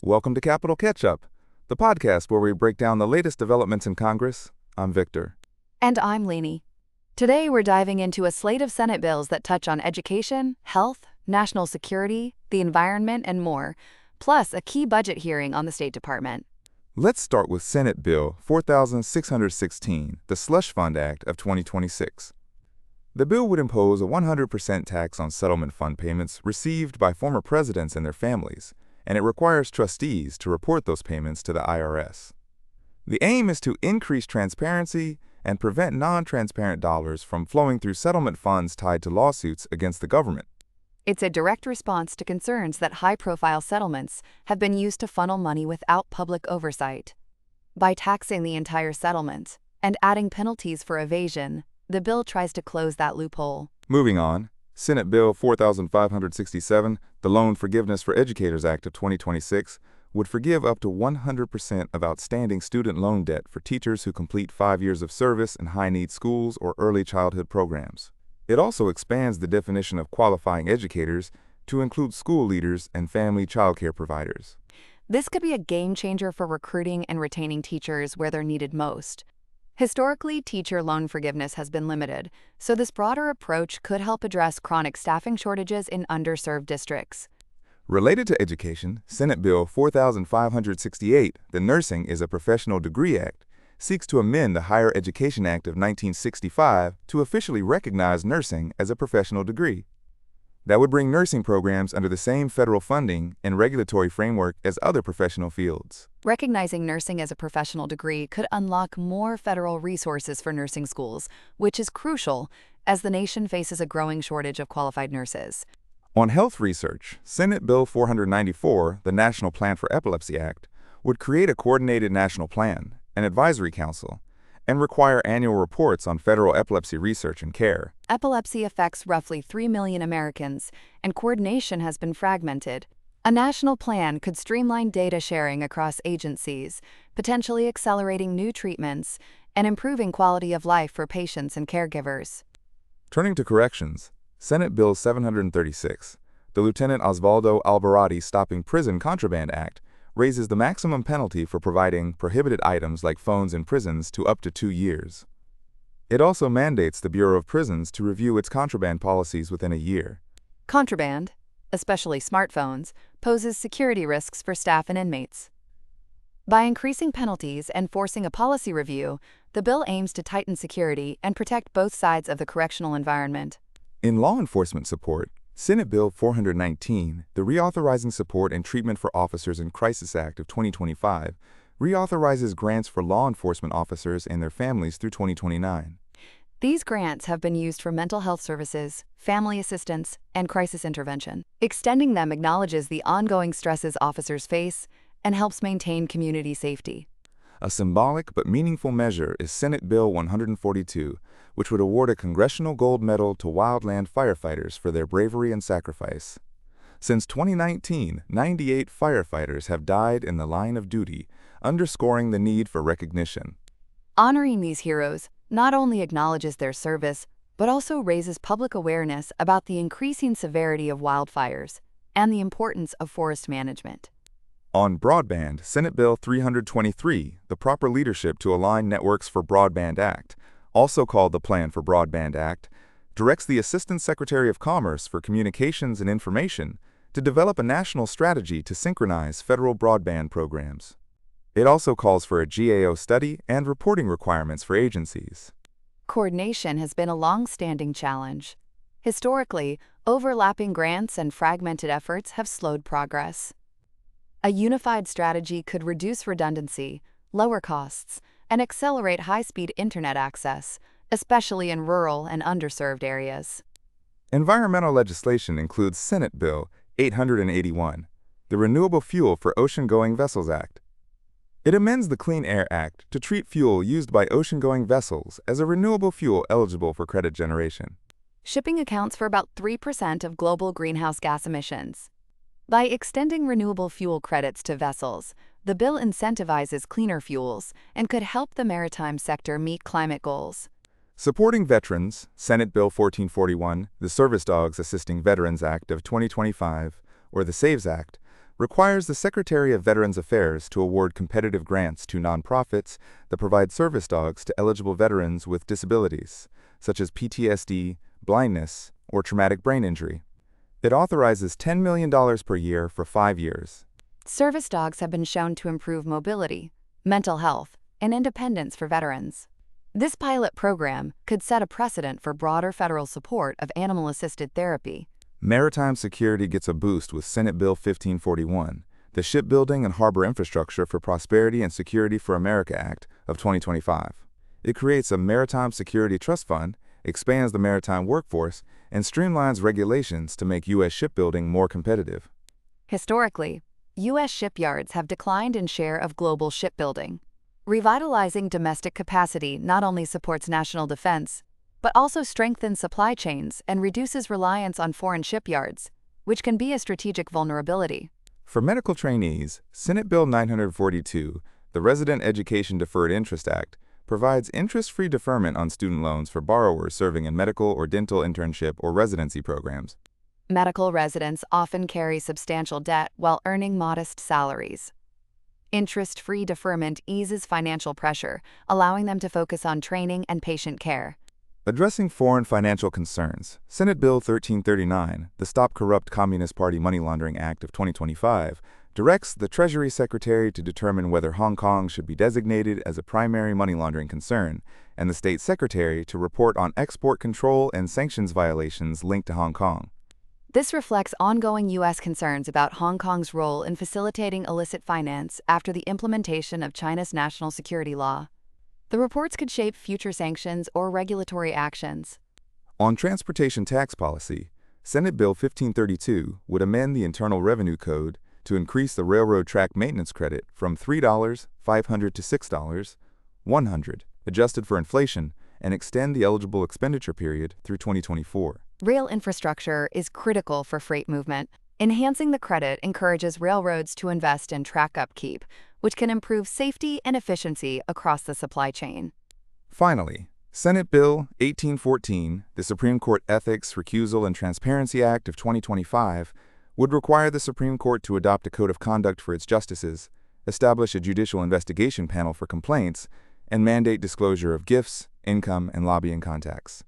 Welcome to Capital Catch-Up, the podcast where we break down the latest developments in Congress. I'm Victor. And I'm Lainey. Today we're diving into a slate of Senate bills that touch on education, health, national security, the environment, and more, plus a key budget hearing on the State Department. Let's start with Senate Bill 4616, the SLUSH Fund Act of 2026. The bill would impose a 100% tax on settlement fund payments received by former presidents and their families, and it requires trustees to report those payments to the IRS. The aim is to increase transparency and prevent non-transparent dollars from flowing through settlement funds tied to lawsuits against the government. It's a direct response to concerns that high-profile settlements have been used to funnel money without public oversight. By taxing the entire settlement and adding penalties for evasion, the bill tries to close that loophole. Moving on, Senate Bill 4567, the Loan Forgiveness for Educators Act of 2026, would forgive up to 100% of outstanding student loan debt for teachers who complete 5 years of service in high-need schools or early childhood programs. It also expands the definition of qualifying educators to include school leaders and family childcare providers. This could be a game-changer for recruiting and retaining teachers where they're needed most. Historically, teacher loan forgiveness has been limited, so this broader approach could help address chronic staffing shortages in underserved districts. Related to education, Senate Bill 4568, the Nursing is a Professional Degree Act, seeks to amend the Higher Education Act of 1965 to officially recognize nursing as a professional degree. That would bring nursing programs under the same federal funding and regulatory framework as other professional fields. Recognizing nursing as a professional degree could unlock more federal resources for nursing schools, which is crucial as the nation faces a growing shortage of qualified nurses. On health research, Senate Bill 494, the National Plan for Epilepsy Act, would create a coordinated national plan, an advisory council, and require annual reports on federal epilepsy research and care. Epilepsy affects roughly 3 million Americans, and coordination has been fragmented. A national plan could streamline data sharing across agencies, potentially accelerating new treatments and improving quality of life for patients and caregivers. Turning to corrections, Senate Bill 736, the Lieutenant Osvaldo Alvarado Stopping Prison Contraband Act, raises the maximum penalty for providing prohibited items like phones in prisons to up to 2 years. It also mandates the Bureau of Prisons to review its contraband policies within a year. Contraband, especially smartphones, poses security risks for staff and inmates. By increasing penalties and forcing a policy review, the bill aims to tighten security and protect both sides of the correctional environment. In law enforcement support, Senate Bill 419, the Reauthorizing Support and Treatment for Officers in Crisis Act of 2025, reauthorizes grants for law enforcement officers and their families through 2029. These grants have been used for mental health services, family assistance, and crisis intervention. Extending them acknowledges the ongoing stresses officers face and helps maintain community safety. A symbolic but meaningful measure is Senate Bill 142, which would award a Congressional Gold Medal to wildland firefighters for their bravery and sacrifice. Since 2019, 98 firefighters have died in the line of duty, underscoring the need for recognition. Honoring these heroes not only acknowledges their service, but also raises public awareness about the increasing severity of wildfires and the importance of forest management. On broadband, Senate Bill 323, the Proper Leadership to Align Networks for Broadband Act, also called the Plan for Broadband Act, directs the Assistant Secretary of Commerce for Communications and Information to develop a national strategy to synchronize federal broadband programs. It also calls for a GAO study and reporting requirements for agencies. Coordination has been a long-standing challenge. Historically, overlapping grants and fragmented efforts have slowed progress. A unified strategy could reduce redundancy, lower costs, and accelerate high-speed internet access, especially in rural and underserved areas. Environmental legislation includes Senate Bill 881, the Renewable Fuel for Ocean-Going Vessels Act. It amends the Clean Air Act to treat fuel used by ocean-going vessels as a renewable fuel eligible for credit generation. Shipping accounts for about 3% of global greenhouse gas emissions. By extending renewable fuel credits to vessels, the bill incentivizes cleaner fuels and could help the maritime sector meet climate goals. Supporting veterans, Senate Bill 1441, the Service Dogs Assisting Veterans Act of 2025, or the SAVES Act, requires the Secretary of Veterans Affairs to award competitive grants to nonprofits that provide service dogs to eligible veterans with disabilities, such as PTSD, blindness, or traumatic brain injury. It authorizes $10 million per year for 5 years. Service dogs have been shown to improve mobility, mental health, and independence for veterans. This pilot program could set a precedent for broader federal support of animal-assisted therapy. Maritime security gets a boost with Senate Bill 1541, the Shipbuilding and Harbor Infrastructure for Prosperity and Security for America Act of 2025. It creates a Maritime Security Trust Fund, expands the maritime workforce, and streamlines regulations to make U.S. shipbuilding more competitive. Historically, U.S. shipyards have declined in share of global shipbuilding. Revitalizing domestic capacity not only supports national defense, but also strengthens supply chains and reduces reliance on foreign shipyards, which can be a strategic vulnerability. For medical trainees, Senate Bill 942, the Resident Education Deferred Interest Act, provides interest-free deferment on student loans for borrowers serving in medical or dental internship or residency programs. Medical residents often carry substantial debt while earning modest salaries. Interest-free deferment eases financial pressure, allowing them to focus on training and patient care. Addressing foreign financial concerns, Senate Bill 1339, the Stop Corrupt Communist Party Money Laundering Act of 2025, directs the Treasury Secretary to determine whether Hong Kong should be designated as a primary money laundering concern, and the State Secretary to report on export control and sanctions violations linked to Hong Kong. This reflects ongoing U.S. concerns about Hong Kong's role in facilitating illicit finance after the implementation of China's national security law. The reports could shape future sanctions or regulatory actions. On transportation tax policy, Senate Bill 1532 would amend the Internal Revenue Code to increase the railroad track maintenance credit from $3.500 to $6.100, adjusted for inflation, and extend the eligible expenditure period through 2024. Rail infrastructure is critical for freight movement. Enhancing the credit encourages railroads to invest in track upkeep, which can improve safety and efficiency across the supply chain. Finally, Senate Bill 1814, the Supreme Court Ethics, Recusal, and Transparency Act of 2025, would require the Supreme Court to adopt a code of conduct for its justices, establish a judicial investigation panel for complaints, and mandate disclosure of gifts, income, and lobbying contacts.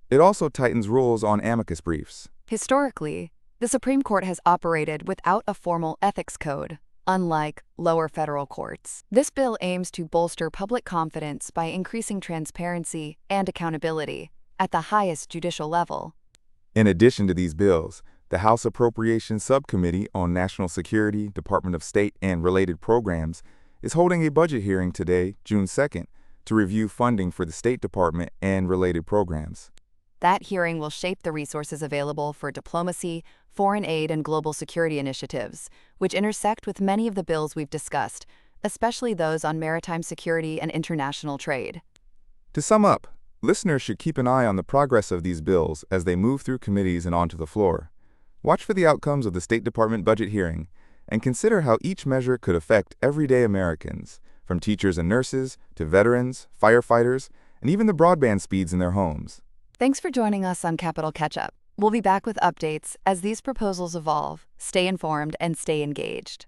It also tightens rules on amicus briefs. Historically, the Supreme Court has operated without a formal ethics code, unlike lower federal courts. This bill aims to bolster public confidence by increasing transparency and accountability at the highest judicial level. In addition to these bills, the House Appropriations Subcommittee on National Security, Department of State, and related programs is holding a budget hearing today, June 2nd, to review funding for the State Department and related programs. That hearing will shape the resources available for diplomacy, foreign aid, and global security initiatives, which intersect with many of the bills we've discussed, especially those on maritime security and international trade. To sum up, listeners should keep an eye on the progress of these bills as they move through committees and onto the floor. Watch for the outcomes of the State Department budget hearing, and consider how each measure could affect everyday Americans, from teachers and nurses to veterans, firefighters, and even the broadband speeds in their homes. Thanks for joining us on Capital Catch-Up. We'll be back with updates as these proposals evolve. Stay informed and stay engaged.